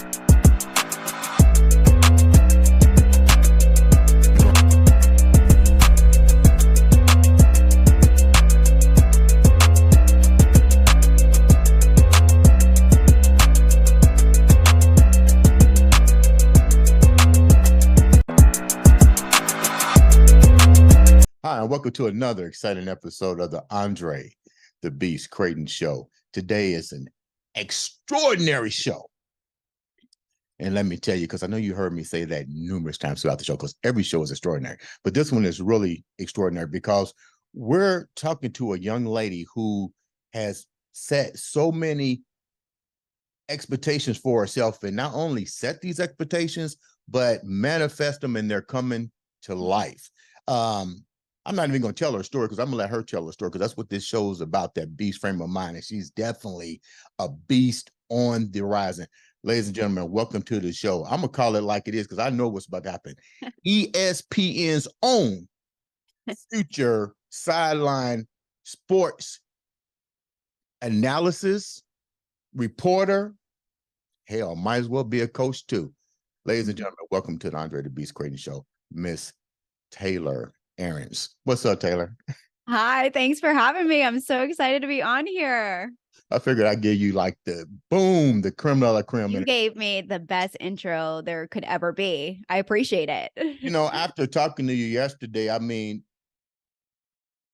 Hi, and welcome to another exciting episode of the Andre The Beast Crayton show. Today is an extraordinary show. And let me tell you, because I know you heard me say that numerous times throughout the show, because every show is extraordinary. But this one is really extraordinary because we're talking to a young lady who has set so many expectations for herself, and not only set these expectations, but manifest them, and they're coming to life. I'm not even going to tell her story because I'm going to let her tell her story, because that's what this show is about, that beast frame of mind. And she's definitely a beast on the horizon. Ladies and gentlemen, welcome to the show. I'm going to call it like it is because I know what's about to happen. ESPN's own future sideline sports analysis reporter. Hell, might as well be a coach too. Ladies and gentlemen, welcome to the Andre The Beast Crayton show, Miss Taylor Arenz. What's up, Taylor? Hi, thanks for having me. I'm so excited to be on here. I figured I'd give you like the boom, the creme de la creme. You gave me the best intro there could ever be. I appreciate it. You know, after talking to you yesterday, I mean,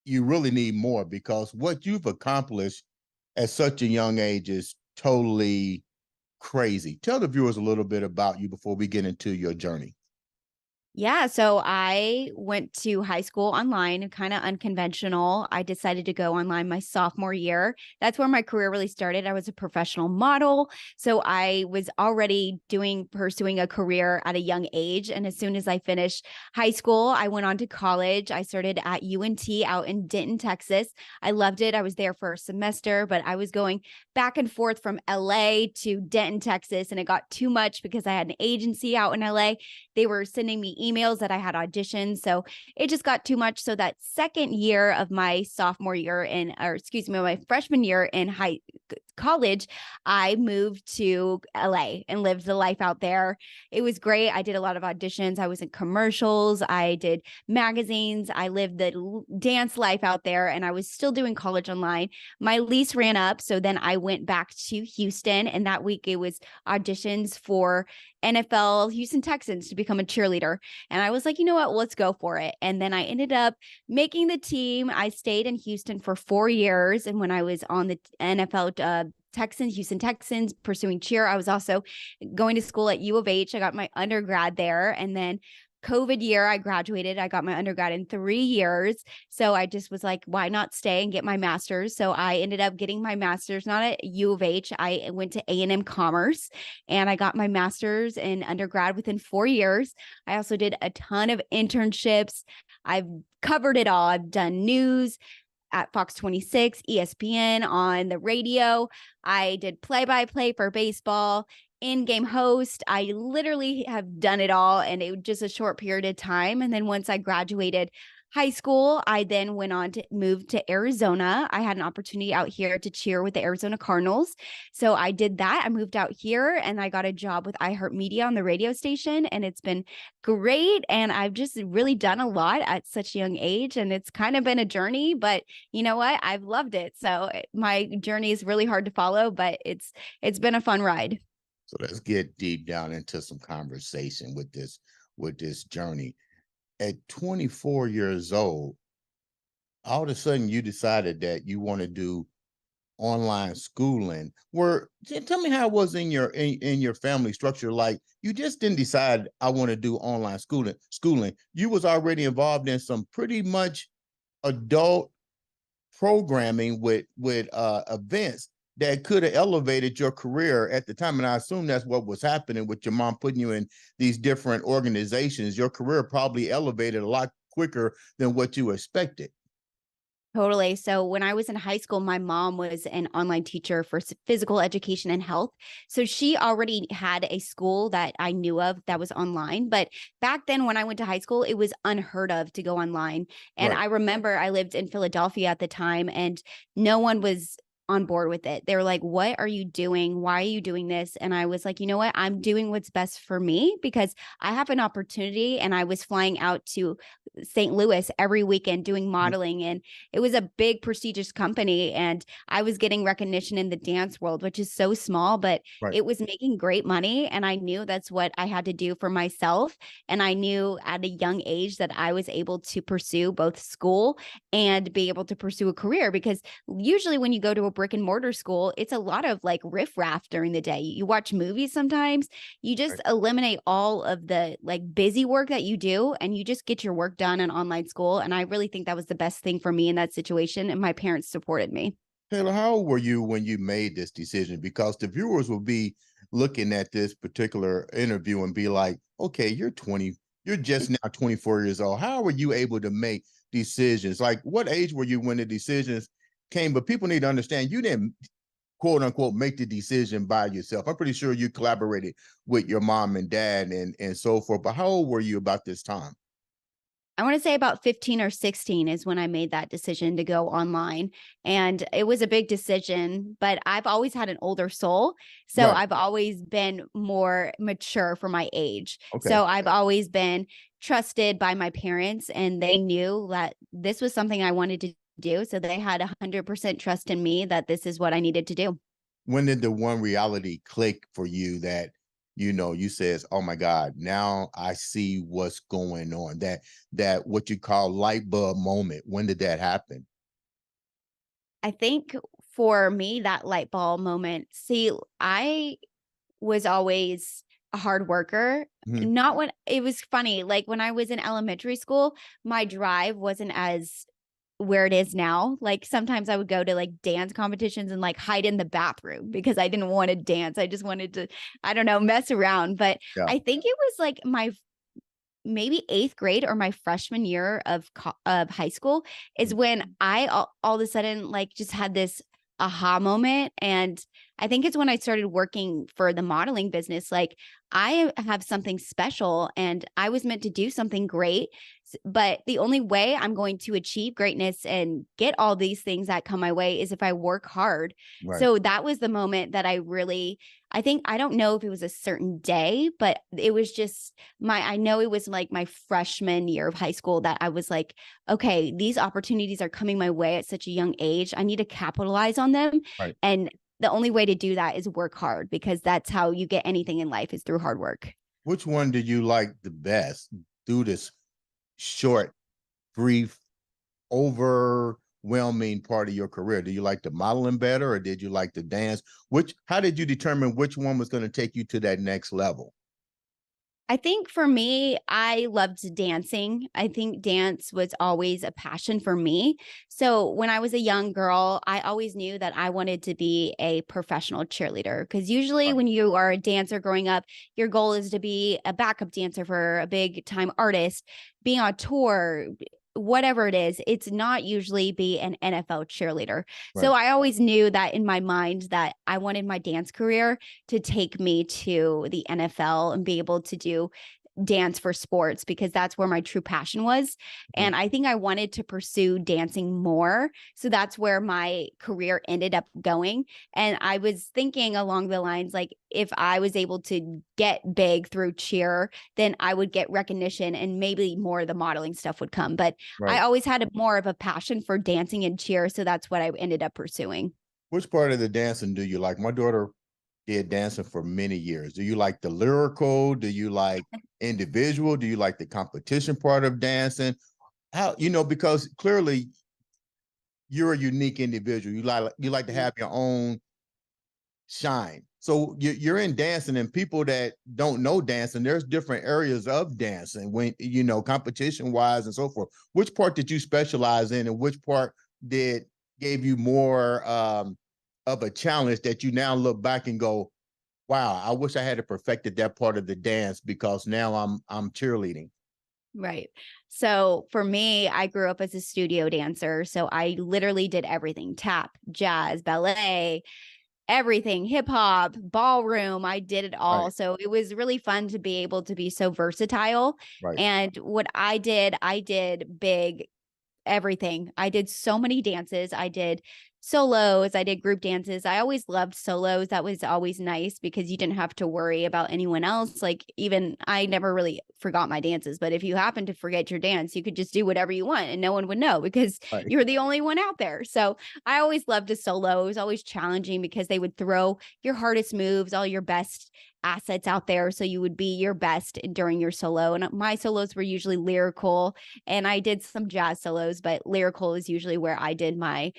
you really need more, because what you've accomplished at such a young age is totally crazy. Tell the viewers a little bit about you before we get into your journey. Yeah, so I went to high school online, kind of unconventional. I decided to go online my sophomore year. That's where my career really started. I was a professional model. So I was already pursuing a career at a young age. And as soon as I finished high school, I went on to college. I started at UNT out in Denton, Texas. I loved it. I was there for a semester, but I was going back and forth from LA to Denton, Texas. And it got too much because I had an agency out in LA. They were sending me emails that I had auditions. So it just got too much. So that second year of my sophomore year my freshman year in college, I moved to LA and lived the life out there. It was great. I did a lot of auditions. I was in commercials. I did magazines. I lived the dance life out there, and I was still doing college online. My lease ran up. So then I went back to Houston, and that week it was auditions for NFL Houston Texans to become a cheerleader. And I was like, you know what, let's go for it. And then I ended up making the team. I stayed in Houston for 4 years. And when I was on the NFL Houston Texans, pursuing cheer, I was also going to school at U of H. I got my undergrad there. And then COVID year, I graduated. I got my undergrad in 3 years. So I just was like, why not stay and get my master's? So I ended up getting my master's, not at U of H. I went to A&M Commerce, and I got my master's in undergrad within 4 years. I also did a ton of internships. I've covered it all. I've done news at Fox 26, ESPN, on the radio. I did play-by-play for baseball, in-game host. I literally have done it all, and it was just a short period of time. And then once I graduated high school, I then went on to move to Arizona. I had an opportunity out here to cheer with the Arizona Cardinals. So I did that. I moved out here, and I got a job with iHeartMedia on the radio station, and it's been great. And I've just really done a lot at such a young age, and it's kind of been a journey, but you know what? I've loved it. So my journey is really hard to follow, but it's been a fun ride. So let's get deep down into some conversation with this journey. At 24 years old, all of a sudden you decided that you want to do online schooling. Tell me how it was in your family structure. Like, you just didn't decide I want to do online schooling. You was already involved in some pretty much adult programming with events that could have elevated your career at the time. And I assume that's what was happening with your mom putting you in these different organizations. Your career probably elevated a lot quicker than what you expected. Totally. So when I was in high school, my mom was an online teacher for physical education and health. So she already had a school that I knew of that was online. But back then when I went to high school, it was unheard of to go online. And right. I remember I lived in Philadelphia at the time, and no one was on board with it. They were like, "What are you doing? Why are you doing this?" And I was like, "You know what? I'm doing what's best for me because I have an opportunity." And I was flying out to St. Louis every weekend doing Mhm. modeling, and it was a big prestigious company, and I was getting recognition in the dance world, which is so small, but Right. it was making great money, and I knew that's what I had to do for myself. And I knew at a young age that I was able to pursue both school and be able to pursue a career, because usually when you go to a brick and mortar school, it's a lot of like riffraff during the day. You watch movies sometimes, you just Right. eliminate all of the like busy work that you do, and you just get your work done in online school. And I really think that was the best thing for me in that situation. And my parents supported me. Taylor, how old were you when you made this decision? Because the viewers will be looking at this particular interview and be like, okay, you're 20, you're just now 24 years old. How were you able to make decisions? Like, what age were you when the decisions came? But people need to understand you didn't, quote unquote, make the decision by yourself. I'm pretty sure you collaborated with your mom and dad and so forth. But how old were you about this time? I want to say about 15 or 16 is when I made that decision to go online. And it was a big decision, but I've always had an older soul. So Right. I've always been more mature for my age. Okay. So I've always been trusted by my parents, and they knew that this was something I wanted to do. So they had 100% trust in me that this is what I needed to do. When did the one reality click for you that you says, oh my God, now I see what's going on? That what you call light bulb moment. When did that happen? I think for me, that light bulb moment, see, I was always a hard worker. Mhm. Not when it was funny, like when I was in elementary school, my drive wasn't as where it is now. Like sometimes I would go to like dance competitions and like hide in the bathroom because I didn't want to dance. I just wanted to, I don't know, mess around. But Yeah. I think it was like my maybe eighth grade or my freshman year of of high school is Mhm. when I all of a sudden like just had this aha moment. And I think it's when I started working for the modeling business. Like I have something special and I was meant to do something great. But the only way I'm going to achieve greatness and get all these things that come my way is if I work hard. Right. So that was the moment that I really, I think, I don't know if it was a certain day, but it was just I know it was like my freshman year of high school that I was like, okay, these opportunities are coming my way at such a young age. I need to capitalize on them. Right. And the only way to do that is work hard, because that's how you get anything in life, is through hard work. Which one do you like the best through this short, brief, overwhelming part of your career? Do you like the modeling better or did you like the dance? How did you determine which one was going to take you to that next level? I think for me, I loved dancing. I think dance was always a passion for me. So when I was a young girl, I always knew that I wanted to be a professional cheerleader, because usually Right. when you are a dancer growing up, your goal is to be a backup dancer for a big time artist, being on tour, whatever it is. It's not usually be an NFL cheerleader. So Right. I always knew that in my mind that I wanted my dance career to take me to the NFL and be able to do dance for sports, because that's where my true passion was. Mhm. And I think I wanted to pursue dancing more. So that's where my career ended up going. And I was thinking along the lines like, if I was able to get big through cheer, then I would get recognition and maybe more of the modeling stuff would come. But I Right. always had more of a passion for dancing and cheer. So that's what I ended up pursuing. Which part of the dancing do you like? My daughter did dancing for many years. Do you like the lyrical? Do you like individual? Do you like the competition part of dancing? Because clearly you're a unique individual. You like to have your own shine. So you're in dancing, and people that don't know dancing, there's different areas of dancing when competition wise and so forth. Which part did you specialize in, and which part did gave you more of a challenge that you now look back and go, wow, I wish I had perfected that part of the dance because now I'm cheerleading. Right. So for me, I grew up as a studio dancer. So I literally did everything: tap, jazz, ballet, everything, hip hop, ballroom. I did it Right. all. So it was really fun to be able to be so versatile. Right. And what I did big everything. I did so many dances. I did solos. I did group dances. I always loved solos. That was always nice because you didn't have to worry about anyone else. Like, even I never really forgot my dances, but if you happen to forget your dance, you could just do whatever you want and no one would know because Right. you're the only one out there. So I always loved a solo. It was always challenging because they would throw your hardest moves, all your best assets out there. So you would be your best during your solo. And my solos were usually lyrical, and I did some jazz solos, but lyrical is usually where I did my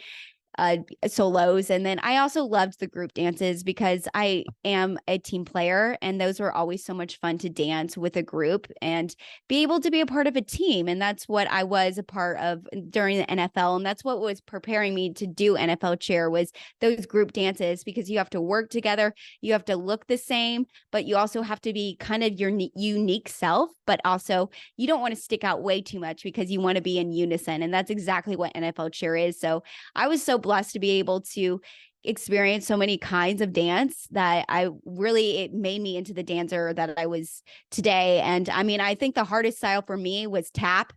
solos. And then I also loved the group dances because I am a team player, and those were always so much fun to dance with a group and be able to be a part of a team. And that's what I was a part of during the NFL. And that's what was preparing me to do NFL cheer, was those group dances, because you have to work together. You have to look the same, but you also have to be kind of your unique self, but also you don't want to stick out way too much because you want to be in unison. And that's exactly what NFL cheer is. So I was so blessed to be able to experience so many kinds of dance that it made me into the dancer that I was today. And I mean, I think the hardest style for me was tap.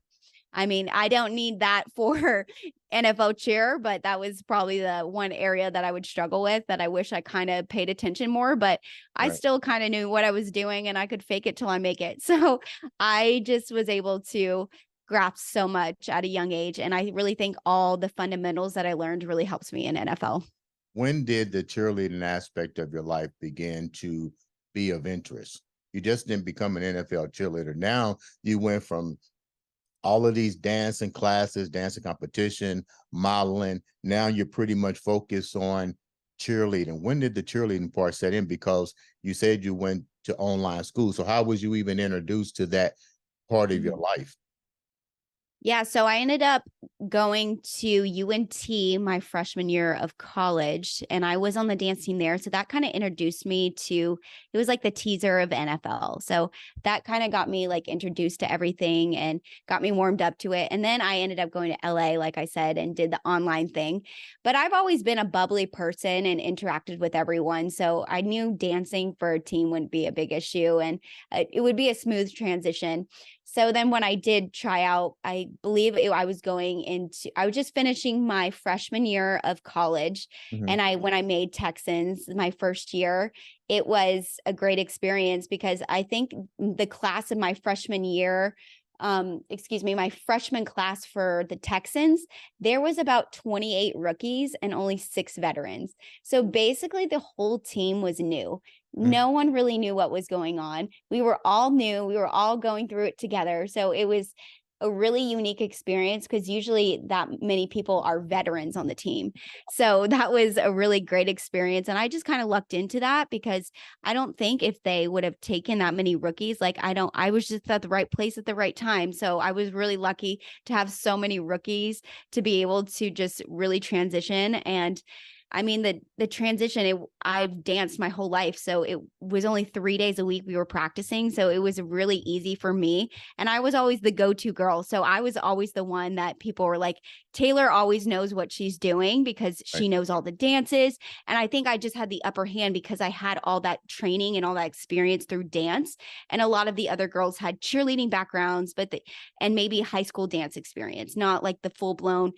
I mean, I don't need that for NFL cheer, but that was probably the one area that I would struggle with, that I wish I kind of paid attention more, but I Right. still kind of knew what I was doing and I could fake it till I make it. So I just was able to grasp so much at a young age. And I really think all the fundamentals that I learned really helps me in NFL. When did the cheerleading aspect of your life begin to be of interest? You just didn't become an NFL cheerleader. Now you went from all of these dancing classes, dancing competition, modeling. Now you're pretty much focused on cheerleading. When did the cheerleading part set in? Because you said you went to online school. So how was you even introduced to that part of your life? Yeah, so I ended up going to UNT my freshman year of college, and I was on the dance team there. So that kind of introduced me to, it was like the teaser of NFL. So that kind of got me like introduced to everything and got me warmed up to it. And then I ended up going to LA, like I said, and did the online thing. But I've always been a bubbly person and interacted with everyone. So I knew dancing for a team wouldn't be a big issue, and it would be a smooth transition. So then when I did try out, I believe I was I was just finishing my freshman year of college. Mhm. And when I made Texans my first year, it was a great experience because I think the class of my freshman year, my freshman class for the Texans, there was about 28 rookies and only 6 veterans. So basically the whole team was new. Mm. No one really knew what was going on. We were all new. We were all going through it together. So it was a really unique experience because usually that many people are veterans on the team. So that was a really great experience. And I just kind of lucked into that because I don't think if they would have taken that many rookies, I was just at the right place at the right time. So I was really lucky to have so many rookies to be able to just really transition. And I mean, the transition, I've danced my whole life. So it was only 3 days a week we were practicing. So it was really easy for me. And I was always the go-to girl. So I was always the one that people were like, Taylor always knows what she's doing because Right. she knows all the dances. And I think I just had the upper hand because I had all that training and all that experience through dance. And a lot of the other girls had cheerleading backgrounds, and maybe high school dance experience, not like the full blown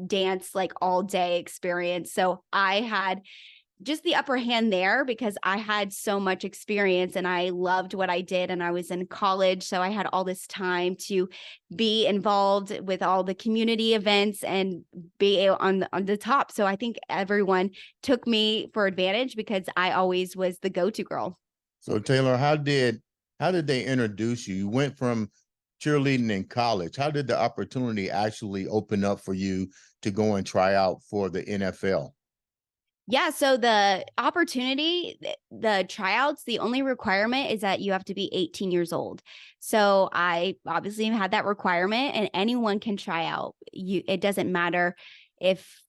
dance like all day experience. So I had just the upper hand there because I had so much experience and I loved what I did, and I was in college, so I had all this time to be involved with all the community events and be on the top. So I think everyone took me for advantage because I always was the go-to girl. So Taylor, how did they introduce you? You went from cheerleading in college. How did the opportunity actually open up for you to go and try out for the NFL? Yeah, so the opportunity, the tryouts, the only requirement is that you have to be 18 years old. So I obviously had that requirement, and anyone can try out. It doesn't matter if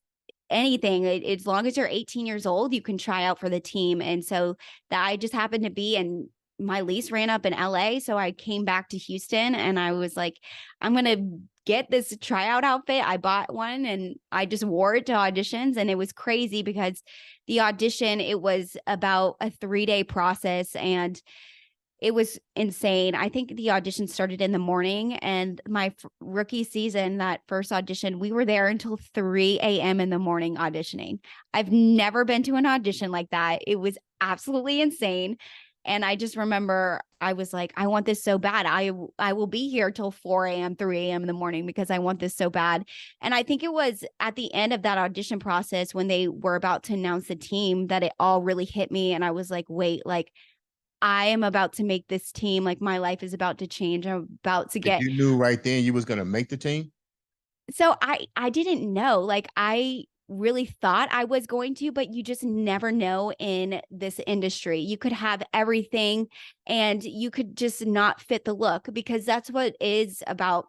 anything, as long as you're 18 years old, you can try out for the team. And so that I just happened to be, and my lease ran up in LA. So I came back to Houston and I was like, I'm going to get this tryout outfit. I bought one and I just wore it to auditions. And it was crazy because the audition, it was about a 3-day process. And it was insane. I think the audition started in the morning, and my rookie season, that first audition, we were there until 3 a.m. in the morning auditioning. I've never been to an audition like that. It was absolutely insane. And I just remember I was like, I want this so bad. I will be here till 4 a.m., 3 a.m. in the morning because I want this so bad. And I think it was at the end of that audition process when they were about to announce the team that it all really hit me. And I was like, wait, like, I am about to make this team. Like, my life is about to change. I'm about to get. You knew right then you was going to make the team? So I didn't know. Like, I really thought I was going to, but you just never know in this industry. You could have everything and you could just not fit the look, because that's what is about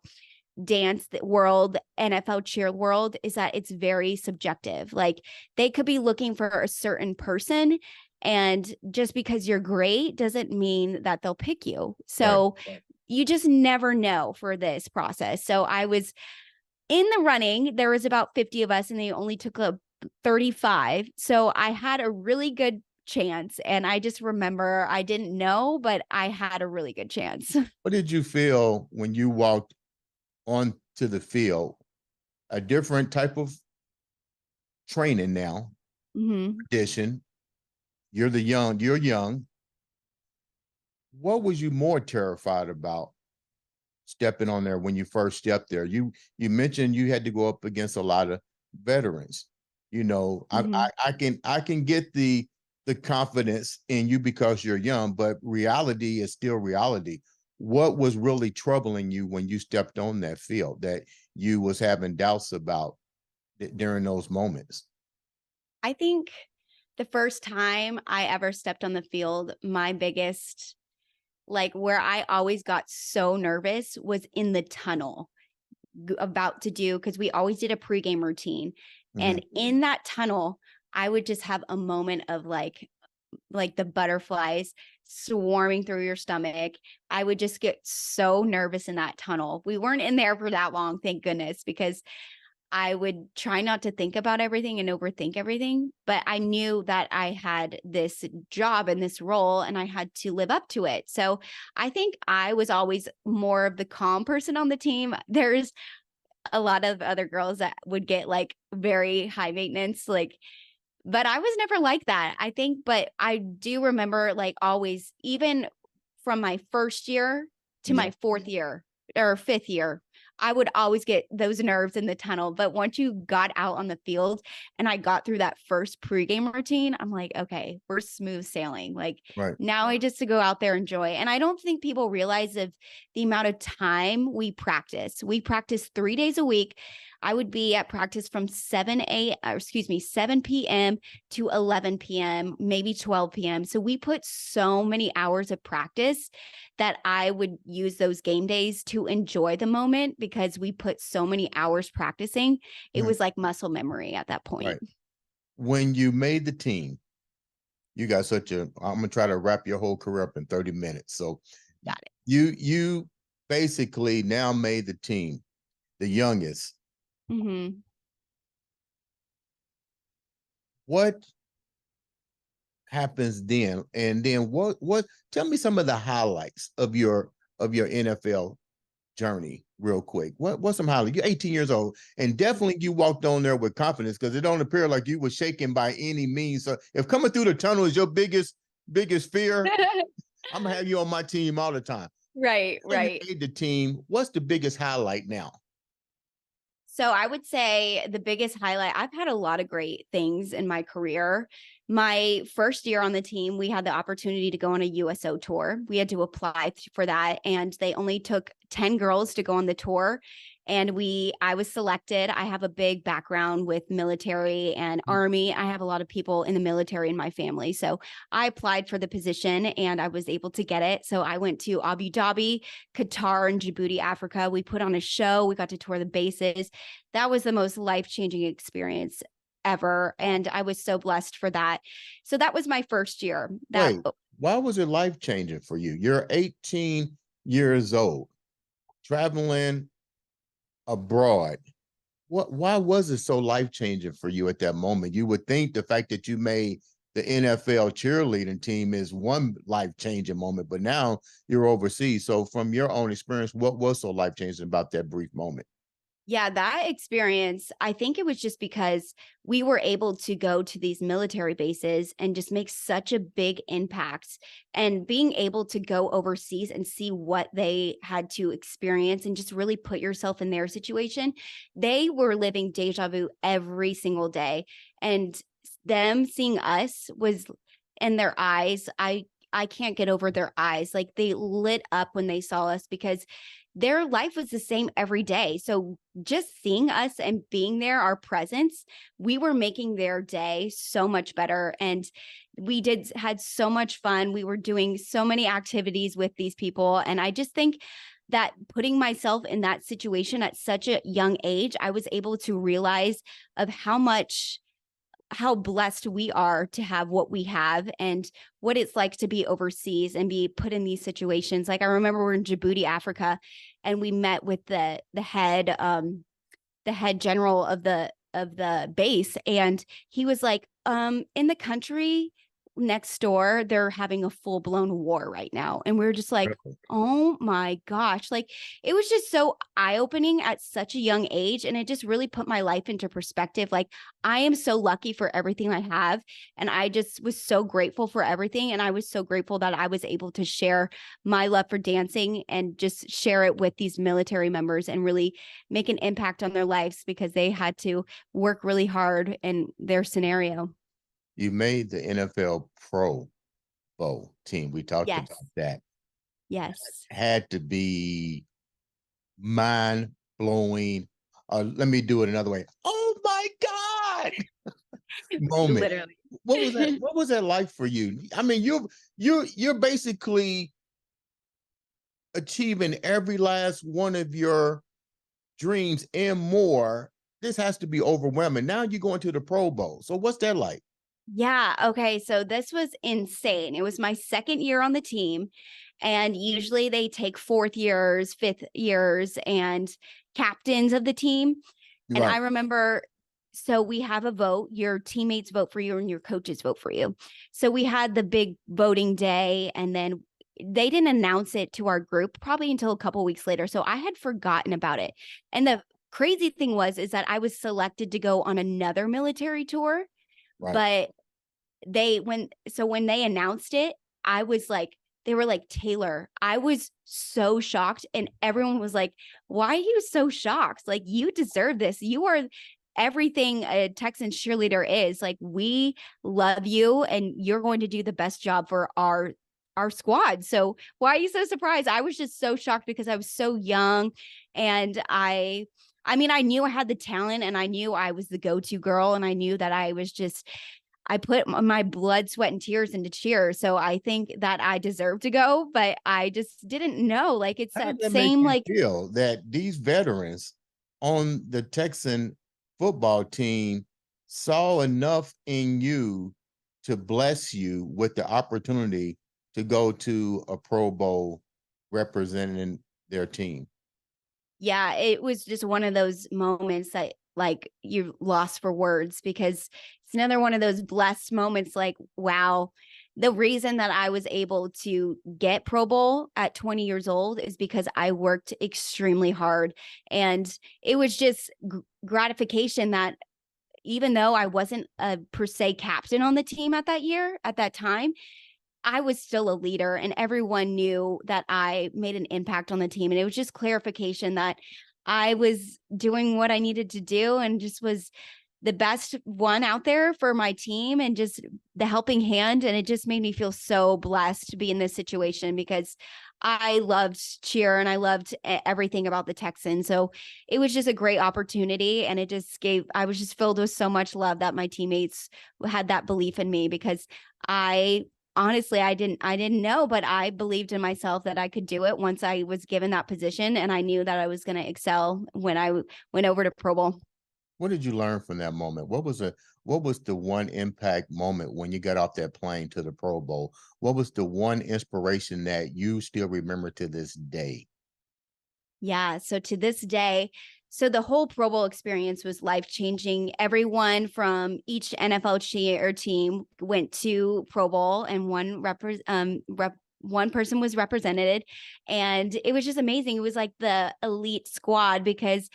dance world, NFL cheer world, is that it's very subjective. Like, they could be looking for a certain person, and just because you're great doesn't mean that they'll pick you. So Right. you just never know for this process. So I was in the running. There was about 50 of us and they only took 35. So I had a really good chance. And I just remember I didn't know, but I had a really good chance. What did you feel when you walked onto the field? A different type of training now, addition. You're young. What was you more terrified about stepping on there when you first stepped there? You mentioned you had to go up against a lot of veterans. You know, I can get the confidence in you because you're young, but reality is still reality. What was really troubling you when you stepped on that field that you was having doubts about during those moments? I think the first time I ever stepped on the field, my biggest, like, where I always got so nervous was in the tunnel about to do, because we always did a pregame routine. And in that tunnel, I would just have a moment of like the butterflies swarming through your stomach. I would just get so nervous in that tunnel. We weren't in there for that long, thank goodness, because I would try not to think about everything and overthink everything. But I knew that I had this job and this role and I had to live up to it. So I think I was always more of the calm person on the team. There's a lot of other girls that would get like very high maintenance, like, but I was never like that, I think. But I do remember, like, always, even from my first year to my fourth year or fifth year, I would always get those nerves in the tunnel. But once you got out on the field and I got through that first pregame routine, I'm like, okay, we're smooth sailing. Like, now I just to go out there and enjoy. And I don't think people realize of the amount of time we practice. We practice 3 days a week. I would be at practice from 7 p.m. to 11 p.m., maybe 12 p.m. So we put so many hours of practice that I would use those game days to enjoy the moment, because we put so many hours practicing. It was like muscle memory at that point. Right. When you made the team, you got I'm gonna try to wrap your whole career up in 30 minutes. So got it. You basically now made the team, the youngest. What happens then? And then what tell me some of the highlights of your NFL journey real quick. What's some highlights? You're 18 years old, and definitely you walked on there with confidence, because it don't appear like you were shaken by any means. So if coming through the tunnel is your biggest fear, I'm gonna have you on my team all the time. Right. You made the team. What's the biggest highlight now? So I would say the biggest highlight, I've had a lot of great things in my career. My first year on the team, we had the opportunity to go on a USO tour. We had to apply for that, and they only took 10 girls to go on the tour. And I was selected. I have a big background with military and Army. I have a lot of people in the military in my family. So I applied for the position and I was able to get it. So I went to Abu Dhabi, Qatar, and Djibouti, Africa. We put on a show. We got to tour the bases. That was the most life-changing experience ever. And I was so blessed for that. So that was my first year. Wait, why was it life-changing for you? You're 18 years old, traveling abroad. Why was it so life-changing for you at that moment? You would think the fact that you made the NFL cheerleading team is one life-changing moment, but now you're overseas. So from your own experience, what was so life-changing about that brief moment? Yeah, that experience, I think it was just because we were able to go to these military bases and just make such a big impact. And being able to go overseas and see what they had to experience and just really put yourself in their situation. They were living deja vu every single day. And them seeing us was in their eyes. I can't get over their eyes. Like they lit up when they saw us because their life was the same every day. So just seeing us and being there, our presence, we were making their day so much better. And we had so much fun. We were doing so many activities with these people. And I just think that putting myself in that situation at such a young age, I was able to realize of how blessed we are to have what we have and what it's like to be overseas and be put in these situations. Like I remember we're in Djibouti, Africa, and we met with the head general of the base, and he was like, in the country next door, they're having a full-blown war right now. And we're just like, oh my gosh. Like it was just so eye-opening at such a young age. And it just really put my life into perspective. Like I am so lucky for everything I have. And I just was so grateful for everything. And I was so grateful that I was able to share my love for dancing and just share it with these military members and really make an impact on their lives because they had to work really hard in their scenario. You made the NFL Pro Bowl team. We talked Yes. about that. Yes. Had to be mind blowing. Let me do it another way. Oh my God. Moment. Literally. What was that? What was that like for you? I mean, you're basically achieving every last one of your dreams and more. This has to be overwhelming. Now you're going to the Pro Bowl. So what's that like? Yeah. Okay. So this was insane. It was my second year on the team. And usually they take fourth years, fifth years, and captains of the team. And I Right. remember, so we have a vote, your teammates vote for you and your coaches vote for you. So we had the big voting day, and then they didn't announce it to our group probably until a couple weeks later. So I had forgotten about it. And the crazy thing is that I was selected to go on another military tour, Right. but when they announced it, I was like, they were like, Taylor, I was so shocked. And everyone was like, why are you so shocked? Like, you deserve this. You are everything a Texan cheerleader is. Like, we love you and you're going to do the best job for our squad. So why are you so surprised? I was just so shocked because I was so young. And I mean, I knew I had the talent and I knew I was the go-to girl. And I knew that I put my blood, sweat, and tears into cheer. So I think that I deserve to go, but I just didn't know. Like it's How does that that make same, you like, feel that these veterans on the Texan football team saw enough in you to bless you with the opportunity to go to a Pro Bowl representing their team? yeah, it was just one of those moments that like you're lost for words because it's another one of those blessed moments. Like, wow, the reason that I was able to get Pro Bowl at 20 years old is because I worked extremely hard. And it was just gratification that even though I wasn't a per se captain on the team at that time, I was still a leader and everyone knew that I made an impact on the team. And it was just clarification that I was doing what I needed to do and just was the best one out there for my team and just the helping hand. And it just made me feel so blessed to be in this situation because I loved cheer and I loved everything about the Texans. So it was just a great opportunity. And I was just filled with so much love that my teammates had that belief in me because honestly, I didn't know, but I believed in myself that I could do it once I was given that position. And I knew that I was going to excel when I went over to Pro Bowl. What did you learn from that moment? What was the one impact moment when you got off that plane to the Pro Bowl? What was the one inspiration that you still remember to this day? Yeah. So to this day, So the whole Pro Bowl experience was life-changing. Everyone from each NFL cheer team went to Pro Bowl, and one person was represented, and it was just amazing. It was like the elite squad because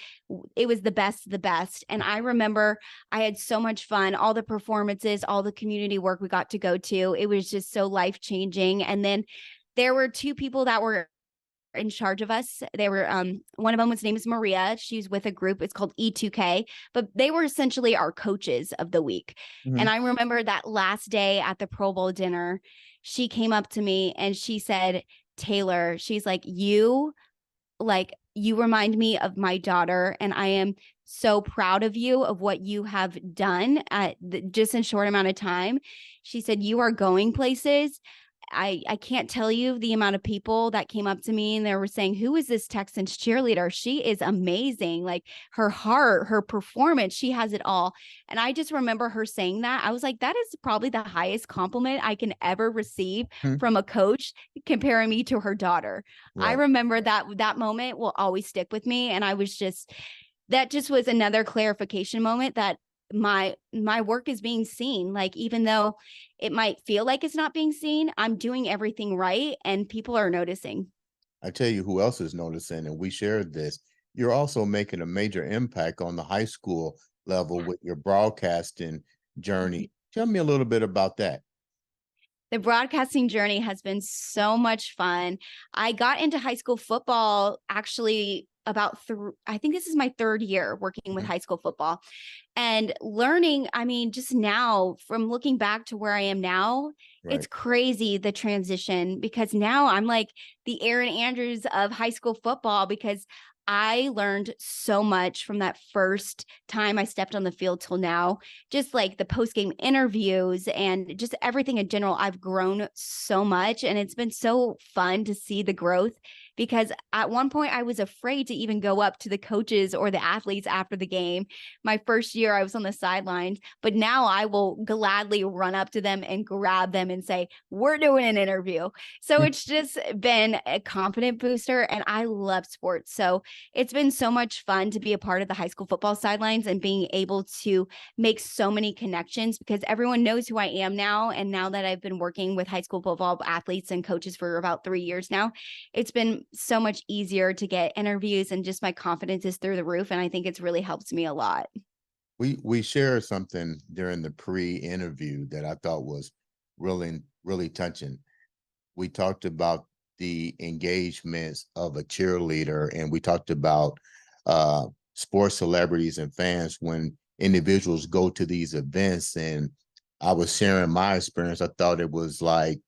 it was the best of the best. And I remember I had so much fun, all the performances, all the community work we got to go to. It was just so life-changing. And then there were two people that were in charge of us. They were one of them, his name is Maria. She's with a group, it's called E2K, but they were essentially our coaches of the week. And Mhm. I remember that last day at the Pro Bowl dinner, she came up to me and she said, Taylor, she's like you remind me of my daughter, and I am so proud of you of what you have done at just in short amount of time. She said, you are going places. I can't tell you the amount of people that came up to me and they were saying, who is this Texans cheerleader? She is amazing. Like her heart, her performance, she has it all. And I just remember her saying that. I was like, that is probably the highest compliment I can ever receive Mhm. from a coach, comparing me to her daughter. I Right. remember that moment will always stick with me. And that just was another clarification moment that my work is being seen. Like, even though it might feel like it's not being seen, I'm doing everything right and people are noticing. I tell you who else is noticing, and we shared this. You're also making a major impact on the high school level with your broadcasting journey. Tell me a little bit about that. The broadcasting journey has been so much fun. I got into high school football actually I think this is my third year working with Mhm. high school football and learning. I mean, just now from looking back to where I am now, it's Right. crazy the transition, because now I'm like the Aaron Andrews of high school football, because I learned so much from that first time I stepped on the field till now. Just like the post game interviews and just everything in general, I've grown so much, and it's been so fun to see the growth, because at one point I was afraid to even go up to the coaches or the athletes after the game. My first year I was on the sidelines, but now I will gladly run up to them and grab them and say, we're doing an interview. So Mm. it's just been a confident booster, and I love sports. So it's been so much fun to be a part of the high school football sidelines and being able to make so many connections, because everyone knows who I am now. And now that I've been working with high school football athletes and coaches for about 3 years now, it's been so much easier to get interviews, and just my confidence is through the roof. And I think it's really helped me a lot. We shared something during the pre-interview that I thought was really touching. We talked about the engagements of a cheerleader, and we talked about uh, sports celebrities and fans when individuals go to these events. And I was sharing my experience. I thought it was like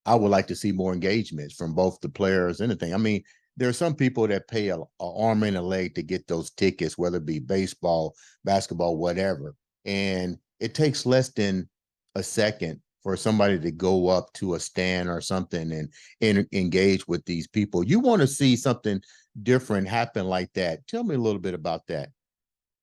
I would like to see more engagements from both the players and anything. I mean, there are some people that pay a arm and a leg to get those tickets, whether it be baseball, basketball, whatever. And it takes less than a second for somebody to go up to a stand or something and engage with these people. You want to see something different happen like that. Tell me a little bit about that.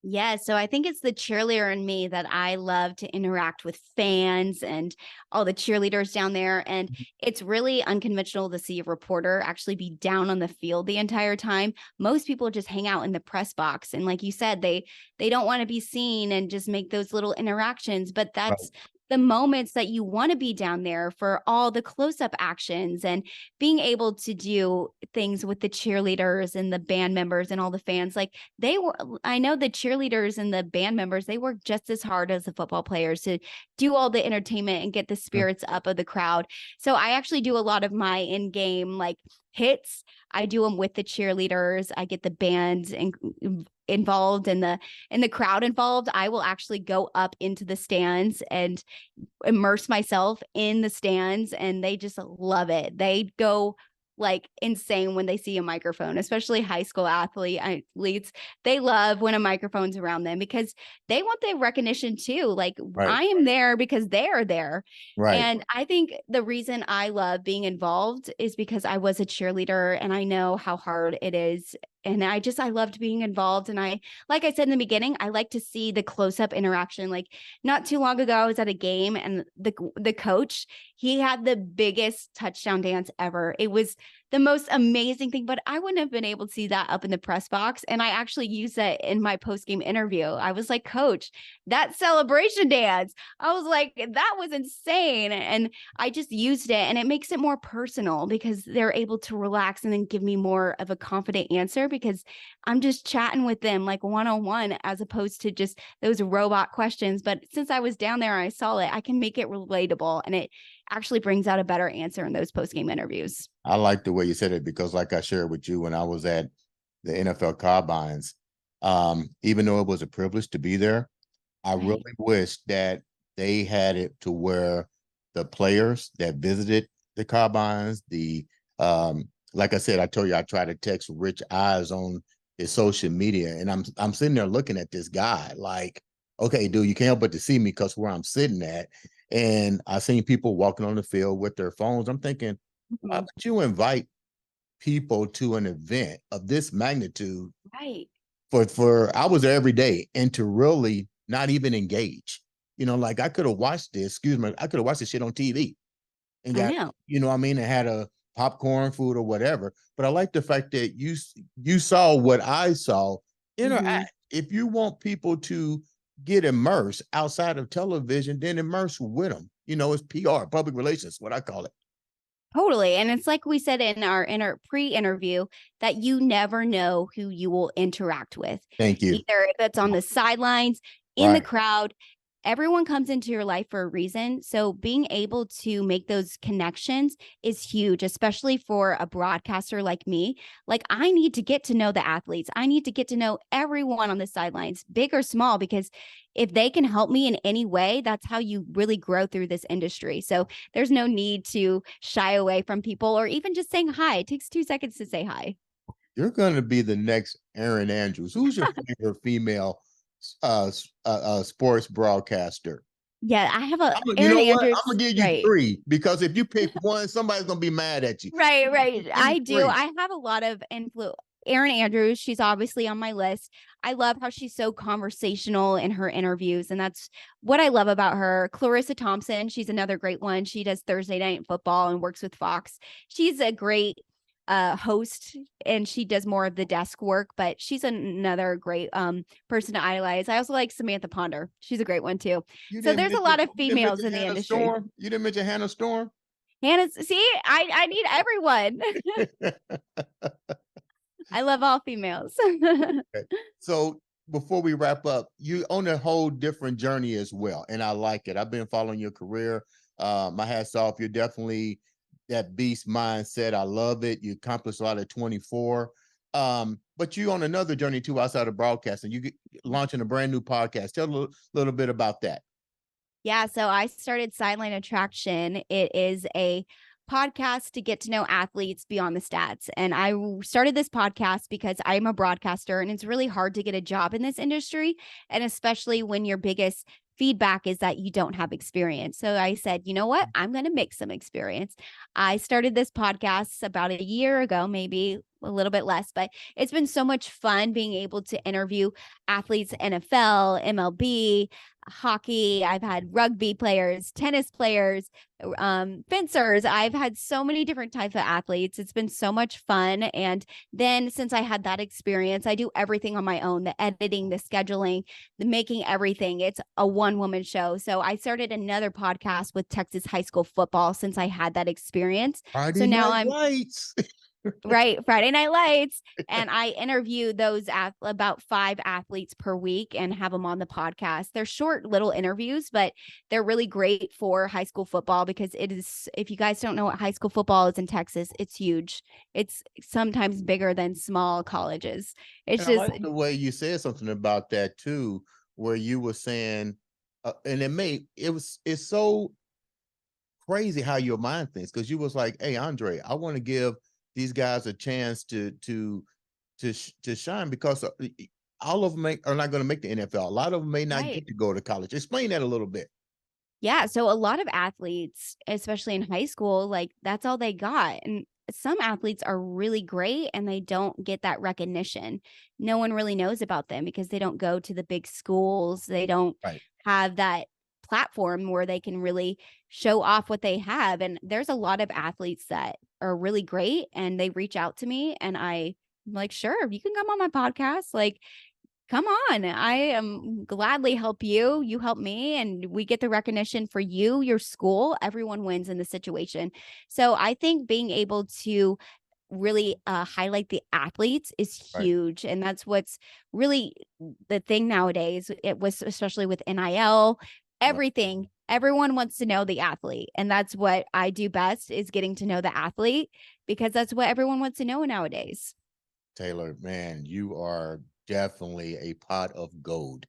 Yeah, so I think it's the cheerleader in me that I love to interact with fans and all the cheerleaders down there. And it's really unconventional to see a reporter actually be down on the field the entire time. Most people just hang out in the press box, and like you said, they don't want to be seen and just make those little interactions. But Right. that's the moments that you want to be down there for all the close-up actions, and being able to do things with the cheerleaders and the band members and all the fans. Like, I know the cheerleaders and the band members, they work just as hard as the football players to do all the entertainment and get the spirits up of the crowd. So I actually do a lot of my in-game like hits. I do them with the cheerleaders. I get the bands involved and the crowd involved. I will actually go up into the stands and immerse myself in the stands, and they just love it. They go like insane when they see a microphone, especially high school athletes. They love when a microphone's around them, because they want the recognition too. Like, Right. I am there because they are there. Right. And I think the reason I love being involved is because I was a cheerleader, and I know how hard it is And I loved being involved. And like I said in the beginning, I like to see the close up interaction. Like not too long ago, I was at a game and the coach, he had the biggest touchdown dance ever. It was the most amazing thing, but I wouldn't have been able to see that up in the press box. And I actually used that in my post game interview. I was like, Coach, that celebration dance, I was like, that was insane. And I just used it, and it makes it more personal because they're able to relax and then give me more of a confident answer because I'm just chatting with them like one-on-one as opposed to just those robot questions. But since I was down there and I saw it, I can make it relatable, and it actually brings out a better answer in those post-game interviews. I like the way you said it because, like I shared with you when I was at the NFL Combines, even though it was a privilege to be there, I Right. really wish that they had it to where the players that visited the Combines, like I said, I told you I tried to text Rich Eyes on his social media, and I'm sitting there looking at this guy like, okay, dude, you can't help but to see me because where I'm sitting at, and I seen people walking on the field with their phones. I'm thinking, why Mhm. would you invite people to an event of this magnitude Right. for I was there every day and to really not even engage? Like I could have watched this, excuse me, I could have watched this shit on TV and I got, know. I mean, and had a popcorn food or whatever. But I like the fact that you saw what I saw. Mhm. Interact. If you want people to get immersed outside of television, then immerse with them. It's PR, public relations, what I call it. Totally. And it's like we said in our pre-interview that you never know who you will interact with. Thank you. Either if it's on the sidelines, in the Right. crowd, everyone comes into your life for a reason. So being able to make those connections is huge, especially for a broadcaster like me. Like I need to get to know the athletes. I need to get to know everyone on the sidelines, big or small, because if they can help me in any way, that's how you really grow through this industry. So there's no need to shy away from people or even just saying hi. It takes 2 seconds to say hi. You're going to be the next Aaron Andrews. Who's your favorite female sports broadcaster? Yeah, I have a You Aaron know what? I'm Andrews. gonna give you Right. three because if you pick one, somebody's gonna be mad at you. Right, right. Give me I do. three. I have a lot of influence. Erin Andrews, she's obviously on my list. I love how she's so conversational in her interviews, and that's what I love about her. Clarissa Thompson, she's another great one. She does Thursday Night Football and works with Fox. She's a great host, and she does more of the desk work, but she's another great person to idolize. I also like Samantha Ponder. She's a great one too. You So didn't there's a mention lot of you didn't females mention in the Hannah industry. Storm. You didn't mention Hannah Storm. Hannah, see, I need everyone. I love all females. Okay. So before we wrap up, you on a whole different journey as well, and I like it. I've been following your career. My hat's off. You're definitely that beast mindset. I love it. You accomplished a lot at 24. But you on another journey too outside of broadcasting. Launching a brand new podcast. Tell a little bit about that. Yeah, so I started Sideline Attraction. It is a podcast to get to know athletes beyond the stats. And I started this podcast because I'm a broadcaster and it's really hard to get a job in this industry. And especially when your biggest feedback is that you don't have experience. So I said, you know what? I'm going to make some experience. I started this podcast about a year ago, maybe a little bit less, but it's been so much fun being able to interview athletes, NFL, MLB, hockey. I've had rugby players, tennis players, fencers. I've had so many different types of athletes. It's been so much fun. And then since I had that experience, I do everything on my own, the editing, the scheduling, the making everything. It's a one-woman show. So I started another podcast with Texas high school football since I had that experience. So Friday now Night I'm Lights. right, Friday Night Lights, and I interview those about 5 athletes per week and have them on the podcast. They're short little interviews, but they're really great for high school football because it is, if you guys don't know what high school football is in Texas, it's huge. It's sometimes bigger than small colleges. It's And I just like the way you said something about that too, where you were saying, and it's so crazy how your mind thinks because you was like, "Hey, Andre, I want to give these guys a chance to shine because all of them are not going to make the NFL. A lot of them may not right. get to go to college." Explain that a little bit. Yeah, so a lot of athletes, especially in high school, like that's all they got. And some athletes are really great and they don't get that recognition. No one really knows about them because they don't go to the big schools. They don't Right. have that platform where they can really show off what they have. And there's a lot of athletes that are really great and they reach out to me and I'm like, sure, you can come on my podcast. Like, come on. I am gladly help you. You help me and we get the recognition for you, your school. Everyone wins in the situation. So I think being able to really highlight the athletes is Right. huge. And that's what's really the thing nowadays. It was especially with NIL, Right. everything. Everyone wants to know the athlete. And that's what I do best is getting to know the athlete because that's what everyone wants to know nowadays. Taylor, man, you are definitely a pot of gold.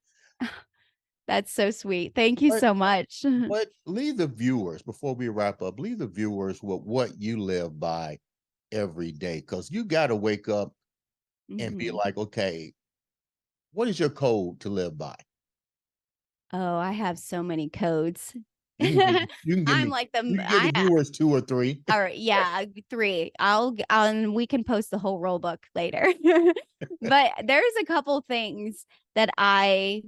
That's so sweet. Thank you But so much. but leave the viewers before we wrap up. Leave the viewers with what you live by every day, because you got to wake up and be Mhm. like, okay, what is your code to live by? Oh, I have so many codes. You can give I'm me like the you m can give the viewers 2 or 3. alright, yeah, 3. We can post the whole rule book later. But there's a couple things that I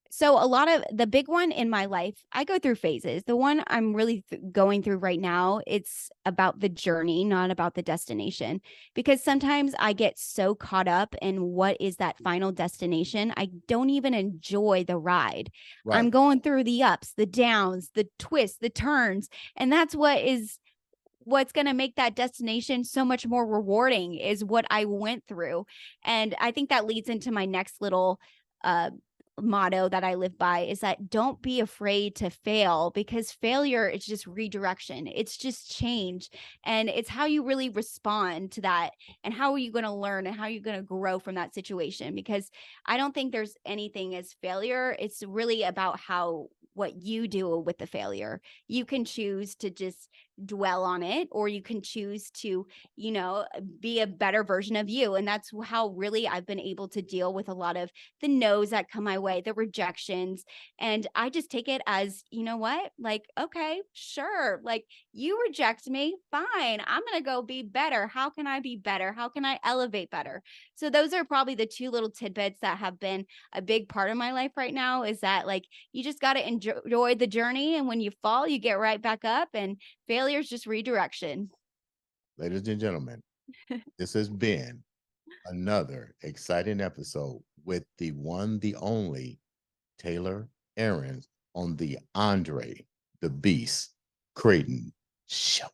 so a lot of the big one in my life, I go through phases. The one I'm really going through right now, it's about the journey, not about the destination. Because sometimes I get so caught up in what is that final destination, I don't even enjoy the ride. I'm Right. going through the ups, the downs, the twists, the turns, and that's what's going to make that destination so much more rewarding is what I went through. And I think that leads into my next little uh motto that I live by is that don't be afraid to fail because failure is just redirection. It's just change. And it's how you really respond to that and how are you going to learn and how are you going to grow from that situation? Because I don't think there's anything as failure. It's really about how what you do with the failure. You can choose to just dwell on it or you can choose to, be a better version of you. And that's how really I've been able to deal with a lot of the no's that come my way, the rejections. And I just take it as, you know what? Like, okay, sure. Like, you reject me. Fine. I'm going to go be better. How can I be better? How can I elevate better? So, those are probably the two little tidbits that have been a big part of my life right now is that, like, you just got to enjoy the journey. And when you fall, you get right back up. And failure is just redirection. Ladies and gentlemen, this has been another exciting episode with the one, the only Taylor Arenz on the Andre the Beast Crayton show.